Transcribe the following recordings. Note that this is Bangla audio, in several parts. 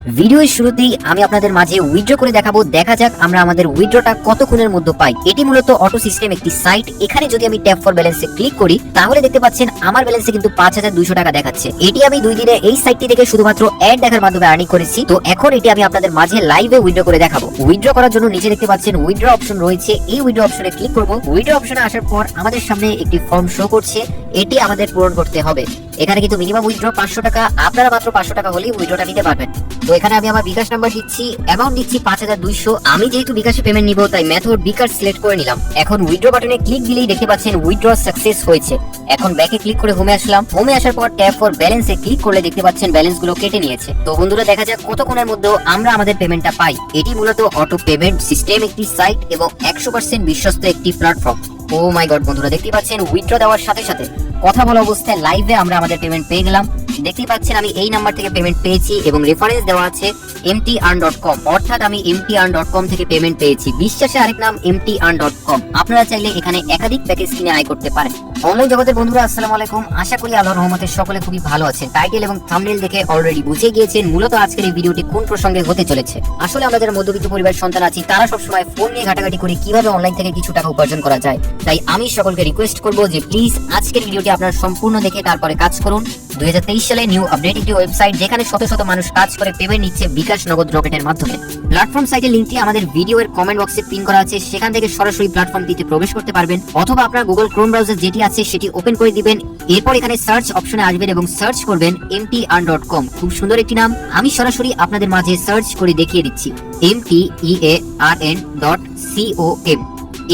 ভিডিওর শুরুতেই আমি আপনাদের মাঝে উইথড্র করে দেখাবো। দেখা যাক আমরা আমাদের উইথড্রটা কতক্ষণের মধ্যে পাই। এটি মূলত অটো সিস্টেম একটি সাইট। এখানে যদি আমি ট্যাপ ফর ব্যালেন্সে ক্লিক করি তাহলে দেখতে পাচ্ছেন আমার ব্যালেন্সে কিন্তু 5200 টাকা দেখাচ্ছে। এটি আমি 2 দিনে এই সাইটটি থেকে শুধুমাত্র অ্যাড দেখার মাধ্যমে আর্নিং করেছি। তো এখন এটি আমি আপনাদের মাঝে লাইভে উইথড্র করে দেখাবো। উইথড্র করার জন্য নিচে দেখতে পাচ্ছেন উইথড্র অপশন রয়েছে। এই উইথড্র অপশনে ক্লিক করব। উইথড্র অপশনে আসার পর আমাদের সামনে একটি ফর্ম শো করছে, এটি আমাদের পূরণ করতে হবে। এখানে কিন্তু মিনিমাম উইথড্র 500 টাকা, আপনারা মাত্র 500 টাকা হলেই উইথড্রটা নিতে পারবেন। তো এখানে আমি আমার বিকাশ নাম্বার দিচ্ছি, অ্যামাউন্ট দিচ্ছি 5200। আমি যেহেতু বিকাশে পেমেন্ট নিব তাই মেথড বিকাশ সিলেক্ট করে নিলাম। এখন উইথড্র বাটনে ক্লিক দিলেই দেখতে পাচ্ছেন উইথড্র সাকসেস হয়েছে। এখন ব্যাকে ক্লিক করে হোমে আসলাম। হোমে আসার পর ট্যাপ ফর ব্যালেন্সে ক্লিক করলে দেখতে পাচ্ছেন ব্যালেন্স গুলো কেটে নিয়েছে। তো বন্ধুরা দেখা যাক কতক্ষণের মধ্যে আমরা আমাদের পেমেন্টটা পাই। এটি মূলত অটো পেমেন্ট সিস্টেম একটি সাইট এবং 100% বিশ্বস্ত একটি প্ল্যাটফর্ম। ও মাই গড বন্ধুরা দেখতে পাচ্ছেন উইথড্র দেওয়ার সাথে সাথে কথা বলা অবস্থায় লাইভে আমরা আমাদের পেমেন্ট পেয়ে গেলাম। দেখতে পাচ্ছেন আমি এই নাম্বার থেকে পেমেন্ট পেয়েছি এবং রেফারেন্স দেওয়া আছে mtearn.com, অর্থাৎ আমি mtearn.com থেকে পেমেন্ট পেয়েছি। বিশ্বাসে আরেক নাম mtearn.com। আপনারা চাইলে এখানে একাধিক প্যাকেজ কিনে আয় করতে পারেন। অনলাইন জগতের বন্ধুরা আসসালামু আলাইকুম, আশা করি আল্লাহর রহমতে সকলে খুবই ভালো আছেন। টাইটেল এবং থাম্বনেল দেখে অলরেডি বুঝে গিয়েছেন মূলত আজকের এই ভিডিওটি কোন প্রসঙ্গে হতে চলেছে। আসলে আমরা যারা মধ্যবিত্ত পরিবারের সন্তান আছি তারা সবসময় ফোন নিয়ে ঘাটাঘাটি করে কিভাবে অনলাইন থেকে কিছু টাকা উপার্জন করা যায়। তাই আমি সকলকে রিকোয়েস্ট করব যে প্লিজ আজকের ভিডিওটি আপনারা সম্পূর্ণ দেখে তারপরে কাজ করুন। 2023 সালে নিউ আপডেট একটি ওয়েবসাইট যেখানে শত শত মানুষ কাজ করে পেমেন্ট নিচ্ছে বিকাশ নগদ রকেটের মাধ্যমে। প্ল্যাটফর্ম সাইটের লিংকটি আমাদের ভিডিওর কমেন্ট বক্সে পিন করা আছে, সেখান থেকে সরাসরি প্ল্যাটফর্মটিতে প্রবেশ করতে পারবেন, অথবা আপনার গুগল ক্রোম ব্রাউজার যেটি আছে সেটি ওপেন করে দিবেন। এরপর এখানে সার্চ অপশনে আসবেন এবং সার্চ করবেন mtearn.com। খুব সুন্দর একটি নাম, আমি সরাসরি আপনাদের মাঝে সার্চ করে দেখিয়ে দিচ্ছি। mtearn.com,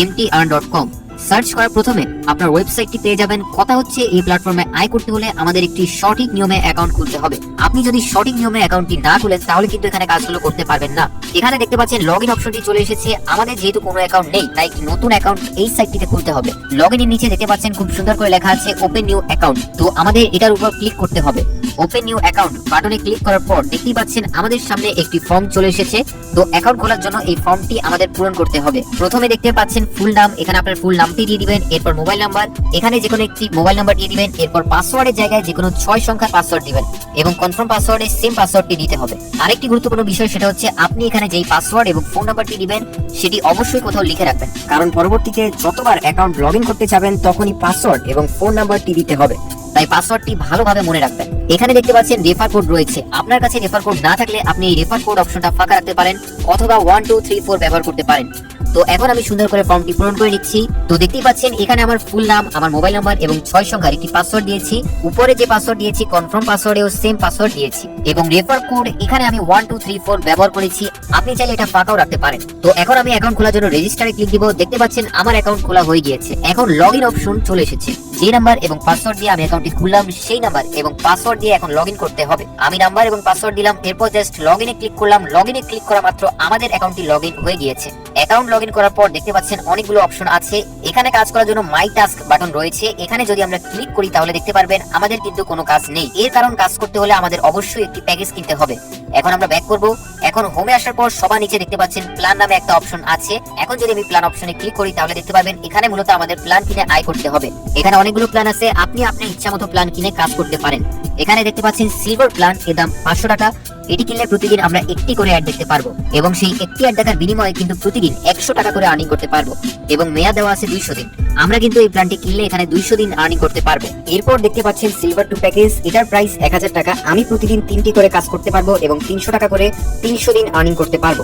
mtearn.com সার্চ করার প্রথমে আপনার ওয়েবসাইটটি পেয়ে যাবেন। কথা হচ্ছে এই প্ল্যাটফর্মে আয় করতে হলে আমাদের একটি সঠিক নিয়মে অ্যাকাউন্ট খুলতে হবে। আপনি যদি সঠিক নিয়মে অ্যাকাউন্টটি না খুলেন তাহলে কিন্তু এখানে কাজগুলো করতে পারবেন না। এখানে দেখতে পাচ্ছেন লগইন অপশনটি চলে এসেছে। আমাদের যেহেতু কোনো অ্যাকাউন্ট নেই তাই একটি নতুন অ্যাকাউন্ট এই সাইটটিতে খুলতে হবে। লগইনের নিচে দেখতে পাচ্ছেন খুব সুন্দর করে লেখা আছে ওপেন নিউ অ্যাকাউন্ট। তো আমাদের এটার উপর ক্লিক করতে হবে। ওপেন নিউ অ্যাকাউন্ট বাটনে ক্লিক করার পর দেখতেই পাচ্ছেন আমাদের সামনে একটি ফর্ম চলে এসেছে। তো অ্যাকাউন্ট খোলার জন্য এই ফর্মটি আমাদের পূরণ করতে হবে। প্রথমে দেখতে পাচ্ছেন ফুল নাম, এখানে আপনার ফুল নামটি দিয়ে দিবেন। এরপর মোবাইল নাম্বার, এখানে যে কোনো একটি মোবাইল নাম্বার দিয়ে দিবেন। এরপর পাসওয়ার্ডের জায়গায় যে কোনো 6 সংখ্যার পাসওয়ার্ড দিবেন এবং কনফার্ম পাসওয়ার্ডে সেম পাসওয়ার্ডটি দিতে হবে। আরেকটি গুরুত্বপূর্ণ বিষয় সেটা হচ্ছে আপনি এখানে যেই পাসওয়ার্ড এবং ফোন নাম্বারটি দিবেন সেটি অবশ্যই কোথাও লিখে রাখবেন, কারণ পরবর্তীতে যতবার অ্যাকাউন্ট লগইন করতে যাবেন তখনই পাসওয়ার্ড এবং ফোন নাম্বারটি দিতে হবে। তাই পাসওয়ার্ডটি ভালোভাবে মনে রাখবেন। এখানে দেখতে পাচ্ছেন রেফার কোড রয়েছে। আপনার কাছে রেফার কোড না থাকলে আপনি এই রেফার কোড অপশনটা ফাঁকা রাখতে পারেন অথবা 1 2 3 4 ব্যবহার করতে পারেন। তো এখন আমি সুন্দর করে ফর্মটি পূরণ করে নিচ্ছি। তো দেখতেই পাচ্ছেন এখানে আমার ফুল নাম, আমার মোবাইল নাম্বার এবং 6 সংখ্যার একটি পাসওয়ার্ড দিয়েছি। উপরে যে পাসওয়ার্ড দিয়েছি কনফার্ম পাসওয়ার্ডেও সেম পাসওয়ার্ড দিয়েছি এবং রেফার কোড এখানে আমি 1 2 3 4 ব্যবহার করেছি। আপনি চাইলে এটা ফাঁকাও রাখতে পারেন। তো এখন আমি অ্যাকাউন্ট খোলার জন্য রেজিস্টারে ক্লিক দিব। দেখতে পাচ্ছেন আমার অ্যাকাউন্ট খোলা হয়ে গিয়েছে। এখন লগইন অপশন চলে এসেছে। যে নাম্বার এবং পাসওয়ার্ড দিয়ে আমি অ্যাকাউন্টটি খুললাম সেই নাম্বার এবং পাসওয়ার্ড দিয়ে এখন লগইন করতে হবে। আমি নাম্বার এবং পাসওয়ার্ড দিলাম, এরপর জাস্ট লগইনে ক্লিক করলাম। লগইনে ক্লিক করা মাত্র আমাদের অ্যাকাউন্টটি লগইন হয়ে গিয়েছে। অ্যাকাউন্ট লগইন করার পর দেখতে পাচ্ছেন অনেকগুলো অপশন আছে। এখানে কাজ করার জন্য মাই টাস্ক বাটন রয়েছে। এখানে যদি আমরা ক্লিক করি তাহলে দেখতে পারবেন আমাদের কিন্তু কোনো কাজ নেই। এর কারণ কাজ করতে হলে আমাদের অবশ্যই একটি প্যাকেজ কিনতে হবে। এখন আমরা ব্যাক করব। এখন হোমে আসার পর সবার নিচে দেখতে পাচ্ছেন প্ল্যান নামে একটা অপশন আছে। এখন যদি আমি প্ল্যান অপশনে ক্লিক করি তাহলে দেখতে পাবেন এখানে মূলত আমাদের প্ল্যান কিনে আয় করতে হবে। এখানে অনেকগুলো প্ল্যান আছে, আপনি আপনার ইচ্ছা মতো প্ল্যান কিনে কাজ করতে পারেন। এখানে দেখতে পাচ্ছেন সিলভার প্ল্যান, এর দাম 500 টাকা। এটি কিনলে প্রতিদিন আমরা একটি করে অ্যাড দেখতে পারবো এবং সেই একটি অ্যাড দেখার বিনিময়ে কিন্তু প্রতিদিন 100 টাকা করে আর্নিং করতে পারবো এবং মেয়াদ দেওয়া আছে 200 দিন। আমরা কিন্তু এই প্ল্যানটি কিনলে এখানে 200 দিন আর্নিং করতে পারবো। এরপর দেখতে পাচ্ছেন সিলভার 2 প্যাকেজ, এটার প্রাইস 1000 টাকা। আমি প্রতিদিন 3টি করে কাজ করতে পারবো এবং 300 টাকা করে 300 দিন আর্নিং করতে পারবো।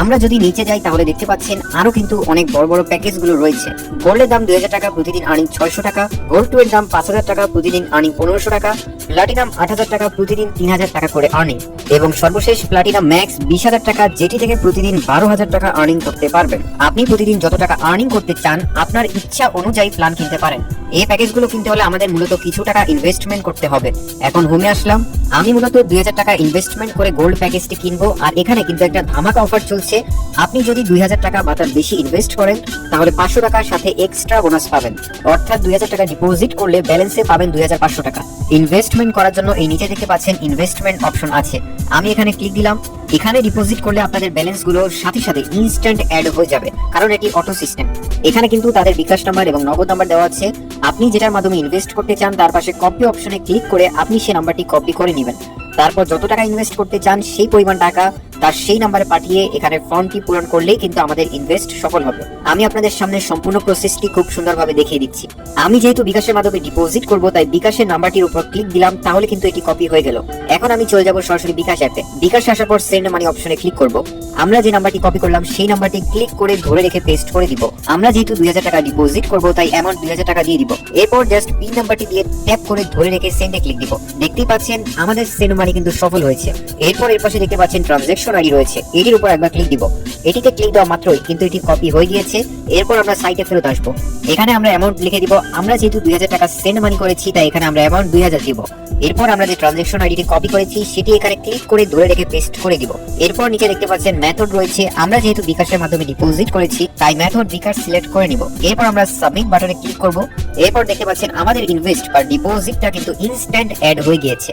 আমরা যদি নিচে যাই তাহলে দেখতে পাচ্ছেন আরো কিন্তু অনেক বড় বড় প্যাকেজ গুলো রয়েছে। গোল্ডের দাম 2000 টাকা, প্রতিদিন আর্নিং 600 টাকা। গোল্ড 2 এর দাম 5000 টাকা, প্রতিদিন আর্নিং 1500 টাকা। প্লাটিনাম 8000 টাকা, প্রতিদিন 3000 টাকা করে আর্নিং এবং সর্বশেষ প্লাটিনাম ম্যাক্স 20000 টাকা, যেটি থেকে প্রতিদিন 12000 টাকা আর্নিং করতে পারবেন। আপনি প্রতিদিন যত টাকা আর্নিং করতে চান আপনার ইচ্ছা অনুযায়ী প্ল্যান কিনতে পারেন। এই প্যাকেজগুলো কিনতে হলে আমাদের মূলত কিছু টাকা ইনভেস্টমেন্ট করতে হবে। এখন হোমে আসলাম। আমি মূলত 2000 টাকা ইনভেস্টমেন্ট করে গোল্ড প্যাকেজটি কিনবো। আর এখানে কিন্তু একটা ধামাকা অফার চলছে। আপনি যদি 2000 টাকা বা তার বেশি ইনভেস্ট করেন তাহলে 500 টাকার সাথে এক্সট্রা বোনাস পাবেন। অর্থাৎ 2000 টাকা ডিপোজিট করলে ব্যালেন্সে পাবেন 2500 টাকা। ইনভেস্টমেন্ট করার জন্য এই নিচে দেখতে পাচ্ছেন ইনভেস্টমেন্ট অপশন আছে। আমি এখানে ক্লিক দিলাম। এখানে ডিপোজিট করলে আপনাদের ব্যালেন্স গুলো সাথে সাথে ইনস্ট্যান্ট অ্যাড হয়ে যাবে, কারণ এটি অটো সিস্টেম। এখানে কিন্তু তাদের বিকাশ নাম্বার এবং নগদ নাম্বার দেওয়া আছে। আপনি যেটার মাধ্যমে ইনভেস্ট করতে চান তার পাশে কপি অপশনে ক্লিক করে আপনি সেই নাম্বারটি কপি করে নেবেন। তারপর যত টাকা ইনভেস্ট করতে চান সেই পরিমাণ টাকা তার সেই নাম্বারে পাঠিয়ে এখানে ফর্মটি পূরণ করলেই কিন্তু আমাদের ইনভেস্ট সফল হবে। আমি আপনাদের সামনে সম্পূর্ণ প্রসেসটি খুব সুন্দরভাবে দেখিয়ে দিচ্ছি। আমি যেহেতু বিকাশের মাধ্যমে ডিপোজিট করব, তাই বিকাশের নাম্বারটির উপর ক্লিক দিলাম, তাহলে কিন্তু এটি কপি হয়ে গেল। এখন আমি চলে যাব সরাসরি বিকাশ অ্যাপে। বিকাশ আসার পর সেন্ড মানি অপশনে ক্লিক করব। আমরা যে নাম্বারটি কপি করলাম সেই নাম্বারটি ক্লিক করে ধরে রেখে পেস্ট করে দিব। আমরা যেহেতু 2000 টাকা ডিপোজিট করব, তাই অ্যামাউন্ট 2000 টাকা দিয়ে দিব। এরপর জাস্ট পিন নাম্বারটি দিয়ে ট্যাপ করে ধরে রেখে সেন্ডে ক্লিক দিব। দেখতেই পাচ্ছেন আমাদের সেন্ড মানি কিন্তু সফল হয়েছে। এরপর এর পাশে দেখতে পাচ্ছেন ট্রানজাকশন আইডি রয়েছে, এটির উপর একবার ক্লিক দিব। এটিতে ক্লিক দেওয়া মাত্রই কিন্তু এটি কপি হয়ে গিয়েছে। এরপর আমরা সাইটে ফেরত আসবো। এখানে আমরা অ্যামাউন্ট লিখে দিব। আমরা যেহেতু 2000 টাকা সেন্ড মানি করেছি, তাই এখানে আমরা অ্যামাউন্ট 2000 দিব। এরপর আমরা যে ট্রানজাকশন আইডিটি কপি করেছি সেটি এখানে ক্লিক করে ধরে রেখে পেস্ট করে দিব। এরপর নিচে দেখতে পাচ্ছেন মেথড রয়েছে। আমরা যেহেতু বিকাশের মাধ্যমে ডিপোজিট করেছি, তাই মেথড বিকাশ সিলেক্ট করে নিব। এরপর আমরা সাবমিট বাটনে ক্লিক করব। এরপর দেখতে পাচ্ছেন আমাদের ইনভেস্ট বা ডিপোজিটটা কিন্তু ইনস্ট্যান্ট অ্যাড হয়ে গিয়েছে।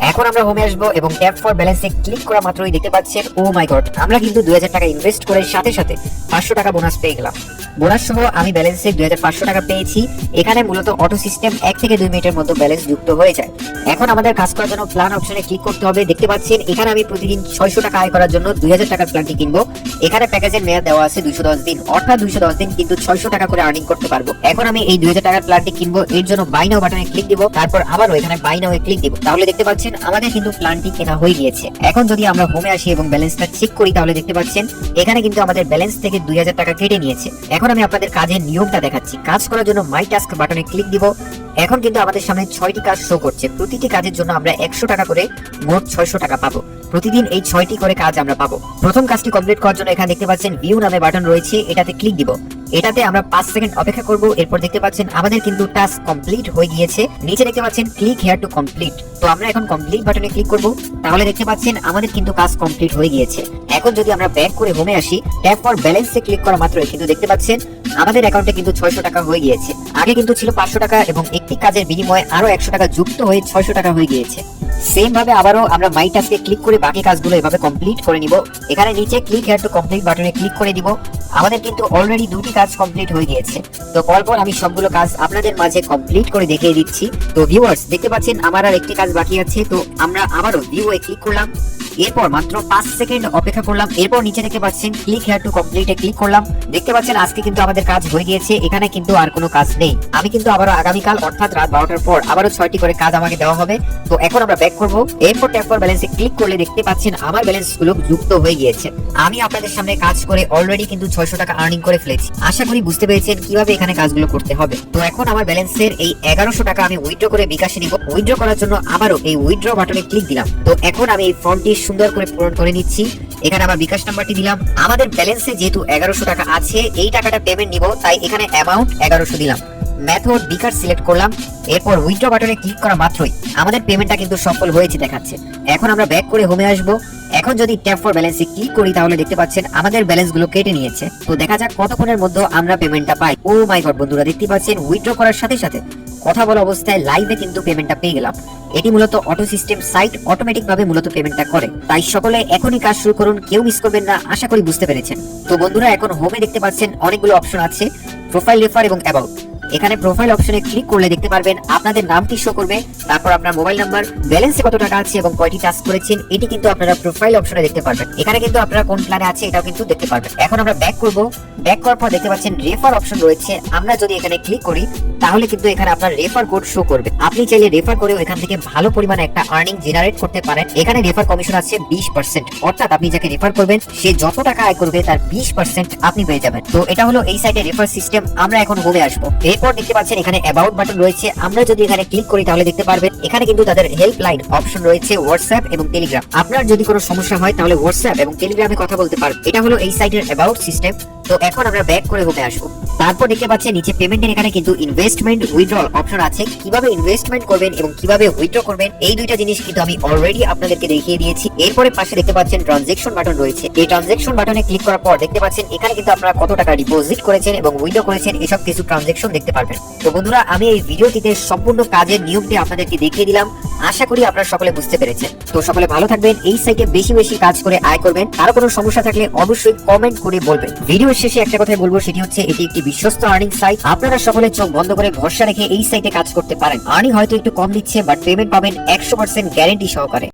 এখন আমরা হোমে আসবো এবং ট্যাপ ফর ব্যালেন্সে ক্লিক করা মাত্রই দেখতে পাচ্ছেন, ও মাই গড, আমরা কিন্তু 2000 টাকা ইনভেস্ট করে সাথে সাথে 500 টাকা বোনাস পেয়ে গেলাম। বোনাস সহ আমি ব্যালেন্সে 2500 টাকা পেয়েছি। এখানে মূলত অটো সিস্টেম 1 থেকে 2 মিনিটের মধ্যে ব্যালেন্স যুক্ত হয়ে যায়। এখন আমাদের কাজ করার জন্য প্ল্যান অপশনে ক্লিক করতে হবে। দেখতে পাচ্ছেন এখানে আমি প্রতিদিন 600 টাকা আয় করার জন্য 2000 টাকার প্ল্যানটি কিনবো। এখানে প্যাকেজের মেয়াদ দেওয়া আছে 210 দিন, অর্থাৎ 210 দিন কিন্তু 600 টাকা করে আর্নিং করতে পারবো। এখন আমি এই 2000 টাকার প্ল্যানটি কিনবো। এর জন্য বাই নাও বাটনে ক্লিক দিব, তারপর আবারও এখানে বাই নাও এ ক্লিক দিব। তাহলে দেখতে পাচ্ছেন আমাদের কিন্তু প্ল্যানটি কেনা হয়ে গিয়েছে। এখন যদি আমরা হোমে আসি এবং ব্যালেন্সটা চেক করি, তাহলে দেখতে পাচ্ছেন এখানে কিন্তু আমাদের ব্যালেন্স থেকে 2000 টাকা কেটে নিয়েছে। এখন আমি আপনাদের কাজের নিয়মটা দেখাচ্ছি। কাজ করার জন্য মাই টাস্ক বাটনে ক্লিক দিব। এখন কিন্তু আমাদের সামনে 6টি কাজ শো করছে। প্রতিটি কাজের জন্য আমরা 100 টাকা করে মোট 600 টাকা পাবো। প্রতিদিন এই 6টি করে কাজ আমরা পাবো। প্রথম কাজটি কমপ্লিট করার জন্য এখানে দেখতে পাচ্ছেন ভিউ নামে বাটন রয়েছে, এটাতে ক্লিক দিব। এটাতে আমরা 5 সেকেন্ড অপেক্ষা করব। এরপর দেখতে পাচ্ছেন আমাদের কিন্তু টাস্ক কমপ্লিট হয়ে গিয়েছে। নিচে দেখতে পাচ্ছেন ক্লিক হিয়ার টু কমপ্লিট। তো আমরা এখন কমপ্লিট বাটনে ক্লিক করব। তাহলে দেখতে পাচ্ছেন আমাদের কিন্তু কাজ কমপ্লিট হয়ে গিয়েছে। এখন যদি আমরা ব্যাক করে হোমে আসি, ট্যাপ ফর ব্যালেন্সে ক্লিক করা মাত্রই কিন্তু দেখতে পাচ্ছেন আমাদের অ্যাকাউন্টে কিন্তু 600 টাকা হয়ে গিয়েছে। আগে কিন্তু ছিল 500 টাকা এবং একটি কাজের বিনিময়ে আরো 100 টাকা যুক্ত হয়ে 600 টাকা হয়ে গিয়েছে। সেম ভাবে আবারও আমরা মাই টাস্কে ক্লিক করে বাকি কাজগুলো এভাবে কমপ্লিট করে নিব। এখানে নিচে ক্লিক হিয়ার টু কমপ্লিট বাটনে ক্লিক করে দিব। আমাদের কিন্তু অলরেডি 2টি কাজ কমপ্লিট হয়ে গিয়েছে। তো পরপর আমি সবগুলো কাজ আপনাদের মাঝে কমপ্লিট করে দেখিয়ে দিচ্ছি। তো ভিউয়ার্স দেখতে পাচ্ছেন আমার আর একটি কাজ বাকি আছে। তো আমরা আবারও ভিউ এ ক্লিক করলাম। এরপর মাত্র 5 সেকেন্ড অপেক্ষা করলাম। এরপর নিচে দেখতে পাচ্ছেন ক্লিক হিয়ার টু কমপ্লিটে ক্লিক করলাম। দেখতে পাচ্ছেন আজকে কিন্তু আমাদের কাজ হয়ে গিয়েছে। এখানে কিন্তু আর কোনো কাজ নেই। আমি কিন্তু আবারও আগামীকাল অর্থাৎ রাত 12টার পর আবারও 6টি করে কাজ আমাকে দেওয়া হবে। তো এখন আমরা ব্যাক করব। এরপর ট্যাপ ফর ব্যালেন্সে ক্লিক করলে দেখতে পাচ্ছেন আমার ব্যালেন্স গুলো যুক্ত হয়ে গিয়েছে। আমি আপনাদের সামনে কাজ করে অলরেডি কিন্তু 600 টাকা আর্নিং করে ফেলেছি। আশা করি বুঝতে পেরেছেন কিভাবে এখানে কাজগুলো করতে হবে। তো এখন আমার ব্যালেন্সের এই 1100 টাকা আমি উইথড্র করে বিকাশে নিব। উইথড্র করার জন্য আবারও এই উইথড্র বাটনে ক্লিক দিলাম। তো এখন আমি এই ফর্মটি সুন্দর করে পূরণ করে নিচ্ছি। এখানে আমার বিকাশ নাম্বারটি দিলাম। আমাদের ব্যালেন্সে যেহেতু 1100 টাকা আছে, এই টাকাটা পেমেন্ট নিব, তাই এখানে অ্যামাউন্ট 1100 দিলাম। মেথড বিকাশ সিলেক্ট করলাম। এরপর উইথড্র বাটনে ক্লিক করা মাত্রই আমাদের পেমেন্টটা কিন্তু সফল হয়েছে দেখাচ্ছে। এখন আমরা ব্যাক করে হোমে আসব। এখন যদি ট্যাপ ফর ব্যালেন্সে ক্লিক করি, তাহলে দেখতে পাচ্ছেন আমাদের ব্যালেন্স গুলো কেটে নিয়েছে। তো দেখা যাক কতক্ষণের মধ্যে আমরা পেমেন্টটা পাই। ও মাই গড বন্ধুরা, দেখতে পাচ্ছেন উইথড্র করার সাথে সাথে কথা বলা অবস্থায় লাইভে কিন্তু পেমেন্টটা পেয়ে গেলাম। এটি মূলত অটো সিস্টেম সাইট অটোমেটিক ভাবে মূলত পেমেন্টটা করে। তাই সকলে এখনই কাজ শুরু করুন, কেউ মিস করবেন না। আশা করি বুঝতে পেরেছেন। তো বন্ধুরা এখন হোমে দেখতে পাচ্ছেন অনেকগুলো অপশন আছে, প্রোফাইল, রেফার এবং অ্যাবাউট। এখানে প্রোফাইল অপশনে ক্লিক করলে দেখতে পারবেন আপনাদের নামটি শো করবে, তারপর আপনার মোবাইল নাম্বার, ব্যালেন্সে কত টাকা আছে এবং কয়টি টাস্ক করেছেন এটি কিন্তু আপনারা প্রোফাইল অপশনে দেখতে পারবেন। এখানে কিন্তু আপনারা কোন প্ল্যানে আছে এটাও কিন্তু দেখতে পারবেন। এখন আমরা ব্যাক করব। ব্যাক করার পর দেখতে পাচ্ছেন রেফার অপশন রয়েছে। আমরা যদি এখানে ক্লিক করি, তাহলে কিন্তু এখানে আপনার রেফার কোড শো করবে। আপনি চাইলে রেফার করেও এখান থেকে ভালো পরিমাণে একটা আর্নিং জেনারেট করতে পারেন। এখানে রেফার কমিশন আছে 20%, অর্থাৎ আপনি যাকে রেফার করবেন সে যত টাকা আয় করবে তার 20% আপনি পেয়ে যাবেন। তো এটা হলো এই সাইটে রেফার সিস্টেম। আমরা এখন হোমে আসবো। এরপর দেখতে পাচ্ছেন এখানে অ্যাবাউট বাটন রয়েছে। আমরা যদি এখানে ক্লিক করি, তাহলে দেখতে পারবেন এখানে কিন্তু তাদের হেল্পলাইন অপশন রয়েছে, হোয়াটসঅ্যাপ এবং টেলিগ্রাম। আপনার যদি কোনো সমস্যা হয় তাহলে হোয়াটসঅ্যাপ এবং টেলিগ্রামে কথা বলতে পারবেন। এটা হলো এই সাইটের অ্যাবাউট সিস্টেম। তো এখন আমরা ব্যাক করে হোমে আসবো। তারপর দেখতে পাচ্ছেন নিচে পেমেন্টের এখানে কিন্তু ইনভেস্টমেন্ট উইথড্রল অপশন আছে। কিভাবে ইনভেস্টমেন্ট করবেন এবং কিভাবে উইথড্র করবেন এই দুইটা জিনিস কিন্তু আমি অলরেডি আপনাদেরকে দেখিয়ে দিয়েছি। এরপরে পাশে দেখতে পাচ্ছেন ট্রানজাকশন বাটন রয়েছে। এই ট্রানজাকশন বাটনে ক্লিক করার পর দেখতে পাচ্ছেন এখানে কিন্তু আপনারা কত টাকা ডিপোজিট করেছেন এবং উইথড্র করেছেন এসব কিছু ট্রানজাকশন দেখতে পারবেন। তো বন্ধুরা আমি এই ভিডিওটিতে সম্পূর্ণ কাজের নিয়মটি আপনাদেরকে দেখিয়ে দিলাম। আশা করি আপনারা সকলে বুঝতে পেরেছেন। তো সকলে ভালো থাকবেন, এই সাইটে বেশি বেশি কাজ করে আয় করবেন। কারো কোনো সমস্যা থাকলে অবশ্যই কমেন্ট করে বলবেন। ভিডিওর শেষে একটা কথাই বলবো, সেটি হচ্ছে এটি একটি বিশ্বস্ত আর্নিং সাইট। আপনারা সকলে চোখ বন্ধ করে ভরসা রেখে এই সাইটে কাজ করতে পারেন। আর্নিং হয়তো একটু কম দিচ্ছে, বাট পেমেন্ট পাবেন 100% গ্যারান্টি সহকারে।